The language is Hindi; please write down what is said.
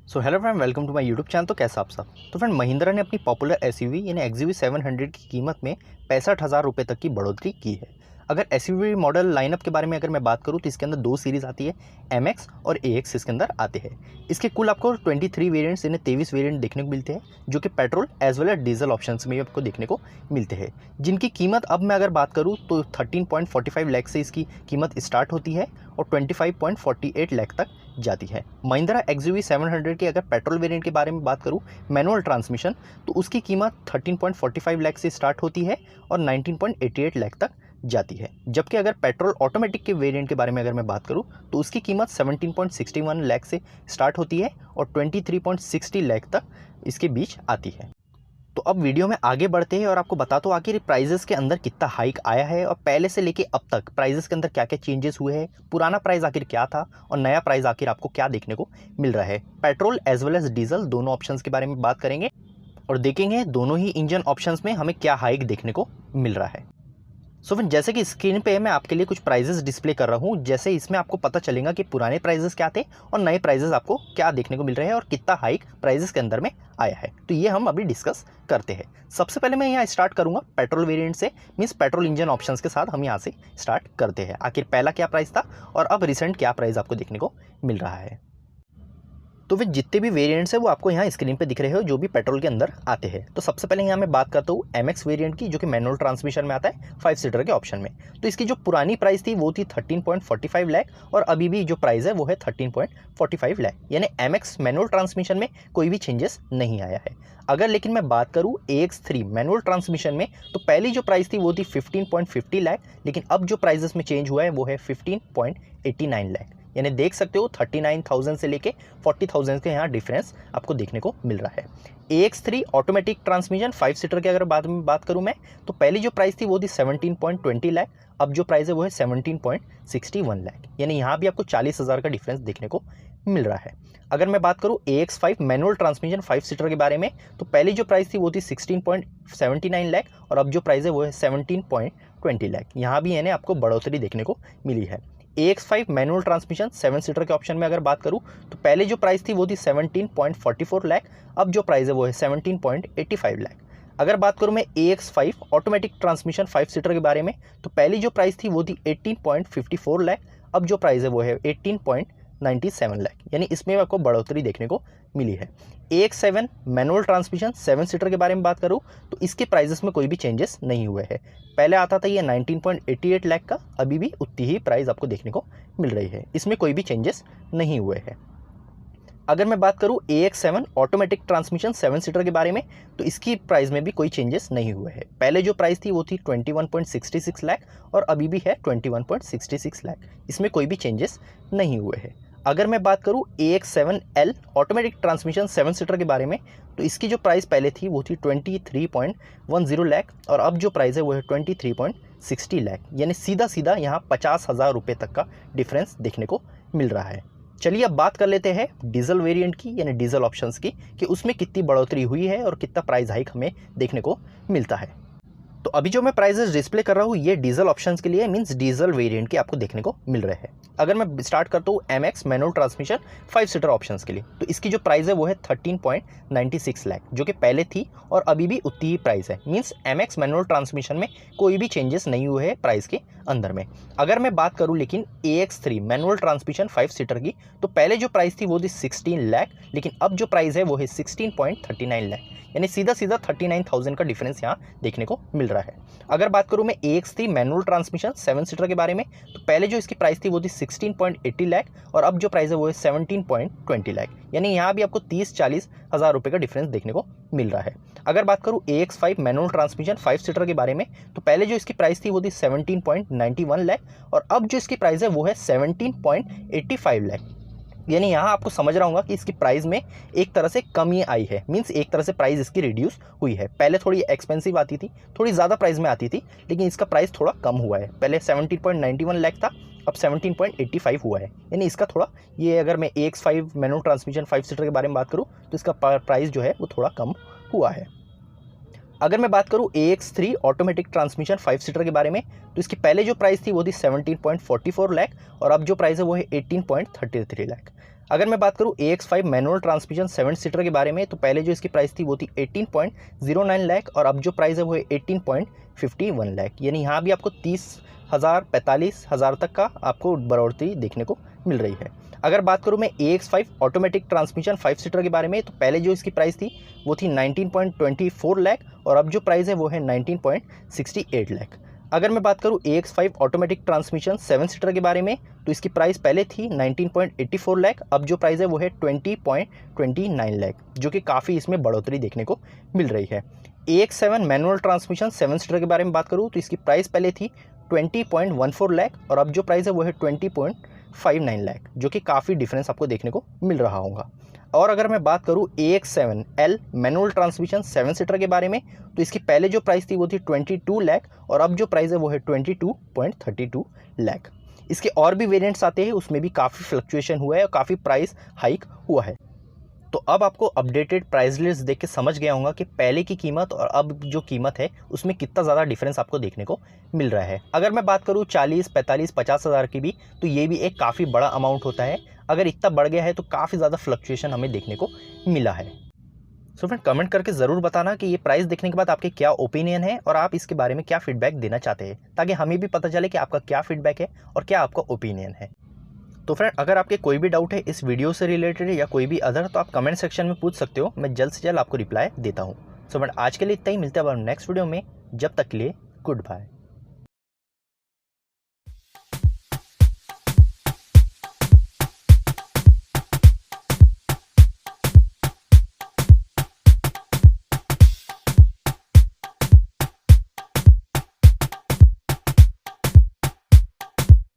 So hello friend, welcome to my YouTube channel. तो कैसा आप सब। तो फ्रेंड, महिंद्रा ने अपनी पॉपुलर एसयूवी यानी एक्सयूवी 700 की कीमत में 65,000 रुपये तक की बढ़ोतरी की है। अगर एसयूवी मॉडल लाइनअप के बारे में अगर मैं बात करूं तो इसके अंदर दो सीरीज़ आती है, एमएक्स और एएक्स इसके अंदर आते हैं। इसके कुल आपको 23 वेरिएंट्स यानी 23 वेरिएंट देखने को मिलते हैं, जो कि petrol as well as diesel options में आपको देखने को मिलते हैं, जिनकी कीमत अब मैं अगर बात करूँ तो 13.45 लाख से इसकी कीमत स्टार्ट होती है और 25.48 लाख तक जाती है। महिंद्रा एक्सयूवी 700 की अगर पेट्रोल वेरिएंट के बारे में बात करूं, मैनुअल ट्रांसमिशन, तो उसकी कीमत 13.45 लाख से स्टार्ट होती है और 19.88 लाख तक जाती है। जबकि अगर पेट्रोल ऑटोमेटिक के वेरिएंट के बारे में अगर मैं बात करूं तो उसकी कीमत 17.61 लाख से स्टार्ट होती है और 23.60 लाख तक इसके बीच आती है। तो अब वीडियो में आगे बढ़ते हैं और आपको बता तो आखिर प्राइजेस के अंदर कितना हाइक आया है और पहले से लेके अब तक प्राइजेस के अंदर क्या क्या चेंजेस हुए हैं, पुराना प्राइस आखिर क्या था और नया प्राइस आखिर आपको क्या देखने को मिल रहा है। Petrol as well as diesel दोनों ऑप्शंस के बारे में बात करेंगे और देखेंगे दोनों ही इंजन ऑप्शंस में हमें क्या हाइक देखने को मिल रहा है। सो फ्रेंड, जैसे कि स्क्रीन पे मैं आपके लिए कुछ प्राइजेस डिस्प्ले कर रहा हूँ, जैसे इसमें आपको पता चलेगा कि पुराने प्राइजेस क्या थे और नए प्राइजेस आपको क्या देखने को मिल रहे हैं और कितना हाइक प्राइजेस के अंदर में आया है। तो ये हम अभी डिस्कस करते हैं। सबसे पहले मैं यहाँ स्टार्ट करूँगा पेट्रोल वेरिएंट से, मीन्स पेट्रोल इंजन ऑप्शंस के साथ हम यहाँ से स्टार्ट करते हैं। आखिर पहला क्या प्राइस था और अब रिसेंट क्या प्राइस आपको देखने को मिल रहा है। तो फिर जितने भी वेरिएंट्स हैं वो आपको यहाँ स्क्रीन पे दिख रहे हो, जो भी पेट्रोल के अंदर आते हैं। तो सबसे पहले यहाँ मैं बात करता हूँ एमएक्स वेरिएंट की, जो कि मैनुअल ट्रांसमिशन में आता है 5 सीटर के ऑप्शन में। तो इसकी जो पुरानी प्राइस थी वो थी 13.45 लाख और अभी भी जो प्राइस है वो है 13.45 लाख, यानी एमएक्स मैनुअल ट्रांसमिशन में कोई भी चेंजेस नहीं आया है। अगर लेकिन मैं बात करूँ AX3 मैनुअल ट्रांसमिशन में, तो पहली जो प्राइस थी वो थी 15.50 लाख, लेकिन अब जो प्राइजेस में चेंज हुआ है वो है 15.89 लाख, यानी देख सकते हो 39,000 से लेके 40,000 के यहाँ डिफरेंस आपको देखने को मिल रहा है। AX3 ऑटोमेटिक ट्रांसमिशन 5 सीटर के अगर बाद में बात करूँ मैं, तो पहली जो प्राइस थी वो थी 17.20 लाख, अब जो प्राइस है वो है 17.61 लाख, यानी यहाँ भी आपको 40,000 का डिफरेंस देखने को मिल रहा है। अगर मैं बात करूँ AX5 मैनुअल ट्रांसमिशन 5 सीटर के बारे में, तो पहली जो प्राइस थी वो थी 16.79 लाख और अब जो प्राइस है वो है 17.20 लाख, यहाँ भी यानी आपको बढ़ोतरी देखने को मिली है। AX5 मैनुअल ट्रांसमिशन 7 सीटर के ऑप्शन में अगर बात करूं तो पहले जो प्राइस थी वो थी 17.44 लाख, अब जो प्राइस है वो है 17.85 लाख। अगर बात करूं मैं AX5 ऑटोमेटिक ट्रांसमिशन 5 सीटर के बारे में, तो पहली जो प्राइस थी वो थी 18.54 लाख, अब जो प्राइस है वो है 18.97 लाख, यानी इसमें आपको बढ़ोतरी देखने को मिली है। AX7 मैनुअल ट्रांसमिशन 7 सीटर के बारे में बात करूं तो इसके प्राइजेस में कोई भी चेंजेस नहीं हुए हैं। पहले आता था ये 19.88 लाख का, अभी भी उतनी ही प्राइस आपको देखने को मिल रही है, इसमें कोई भी चेंजेस नहीं हुए हैं। अगर मैं बात करूं AX7 ऑटोमेटिक ट्रांसमिशन 7 सीटर के बारे में, तो इसकी प्राइस में भी कोई चेंजेस नहीं हुए हैं। पहले जो प्राइस थी वो थी 21.66 लाख और अभी भी है 21.66 लाख, इसमें कोई भी चेंजेस नहीं हुए हैं। अगर मैं बात करूं AX7L ऑटोमेटिक ट्रांसमिशन 7 सीटर के बारे में, तो इसकी जो प्राइस पहले थी वो थी 23.10 लाख और अब जो प्राइस है वो है 23.60 लाख, यानी सीधा सीधा यहाँ 50,000 रुपये तक का डिफरेंस देखने को मिल रहा है। चलिए अब बात कर लेते हैं डीजल वेरिएंट की, यानी डीजल ऑप्शंस की, कि उसमें कितनी बढ़ोतरी हुई है और कितना प्राइस हाइक हमें देखने को मिलता है। तो अभी जो मैं प्राइजेस डिस्प्ले कर रहा हूँ ये डीजल ऑप्शंस के लिए, मींस डीजल वेरिएंट के आपको देखने को मिल रहे हैं। अगर मैं स्टार्ट करता हूँ MX manual transmission 5 seater options के लिए, तो इसकी जो प्राइस है वो है 13.96 लाख, जो कि पहले थी और अभी भी उतनी ही प्राइस है। मींस एमएक्स मैनुअल ट्रांसमिशन में कोई भी चेंजेस नहीं हुए हैं प्राइस के अंदर में। अगर मैं बात करूँ लेकिन AX3 मैनुअल ट्रांसमिशन 5 सीटर की, तो पहले जो प्राइस थी वो थी 16 लाख, लेकिन अब जो प्राइस है वो है 16.39 लाख, यानी सीधा सीधा 39,000 का डिफरेंस यहाँ देखने को मिल रहा है। अगर बात करूँ मैं AX3 मैनुअल ट्रांसमिशन 7 सीटर के बारे में, तो पहले जो इसकी प्राइस थी वो थी 16.80 लाख और अब जो प्राइस है वो है 17.20 लाख, यानी यहाँ भी आपको 30-40 हज़ार रुपये का डिफरेंस देखने को मिल रहा है। अगर बात करूँ AX5 मैनुअल ट्रांसमिशन 5 सीटर के बारे में, तो पहले जो इसकी प्राइस थी वो थी 17.91 लाख और अब जो इसकी प्राइस है वो है 17.85 लाख, यानी यहाँ आपको समझ रहा हूँ कि इसकी प्राइस में एक तरह से कमी आई है, मींस एक तरह से प्राइस इसकी रिड्यूस हुई है। पहले थोड़ी एक्सपेंसिव आती थी, थोड़ी ज़्यादा प्राइस में आती थी, लेकिन इसका प्राइस थोड़ा कम हुआ है। पहले 17.91 लाख था, अब 17.85 हुआ है, यानी इसका थोड़ा ये, अगर मैं AX5 मैनुअल ट्रांसमिशन 5 सीटर के बारे में बात करूँ तो इसका प्राइस जो है वो थोड़ा कम हुआ है। अगर मैं बात करूँ AX3 ऑटोमेटिक ट्रांसमिशन 5 सीटर के बारे में, तो इसकी पहले जो प्राइस थी वो थी 17.44 लाख और अब जो प्राइस है वो है 18.33 लाख। अगर मैं बात करूँ AX5 मैनुअल ट्रांसमिशन 7 सीटर के बारे में, तो पहले जो इसकी प्राइस थी वो थी 18.09 लाख और अब जो प्राइस है वो है 18.51 लाख। यानी यहाँ भी आपको 30,000 45,000 तक का आपको बढ़ोतरी देखने को मिल रही है। अगर बात करूँ मैं AX5 ऑटोमेटिक ट्रांसमिशन 5 सीटर के बारे में, तो पहले जो इसकी प्राइस थी वो थी 19.24 लाख और अब जो प्राइस है वो है 19.68 लाख। अगर मैं बात करूँ AX5 ऑटोमेटिक ट्रांसमिशन 7 सीटर के बारे में, तो इसकी प्राइस पहले थी 19.84 लाख, अब जो प्राइस है वो है 20.29 लाख, जो कि काफ़ी इसमें बढ़ोतरी देखने को मिल रही है। AX7 मैनुअल ट्रांसमिशन 7 सीटर के बारे में बात करूँ तो इसकी प्राइस पहले थी 20.14 लाख और अब जो प्राइस है वो है 20.59 लाख, जो कि काफ़ी डिफरेंस आपको देखने को मिल रहा होगा। और अगर मैं बात करूँ AX7L मैनुअल ट्रांसमिशन 7 सीटर के बारे में, तो इसकी पहले जो प्राइस थी वो थी 22 लाख और अब जो प्राइस है वो है 22.32 लाख। इसके और भी वेरिएंट्स आते हैं, उसमें भी काफ़ी फ्लक्चुएशन हुआ है और काफ़ी प्राइस हाइक हुआ है। तो अब आपको अपडेटेड प्राइस लिस्ट देख के समझ गया होगा कि पहले की कीमत और अब जो कीमत है उसमें कितना ज़्यादा डिफरेंस आपको देखने को मिल रहा है। अगर मैं बात करूँ 40, 45, 50 हज़ार की भी, तो ये भी एक काफ़ी बड़ा अमाउंट होता है। अगर इतना बढ़ गया है तो काफ़ी ज़्यादा फ्लक्चुएशन हमें देखने को मिला है। सो फ्रेंड, कमेंट करके ज़रूर बताना कि ये प्राइस देखने के बाद आपके क्या ओपिनियन है और आप इसके बारे में क्या फीडबैक देना चाहते हैं, ताकि हमें भी पता चले कि आपका क्या फीडबैक है और क्या आपका ओपिनियन है। तो फ्रेंड, अगर आपके कोई भी डाउट है इस वीडियो से रिलेटेड या कोई भी अदर, तो आप कमेंट सेक्शन में पूछ सकते हो। मैं जल्द से जल्द आपको रिप्लाई देता हूँ। सो फ्रेंड, आज के लिए इतना ही। मिलते हैं अब नेक्स्ट वीडियो में। जब तक के लिए गुड बाय।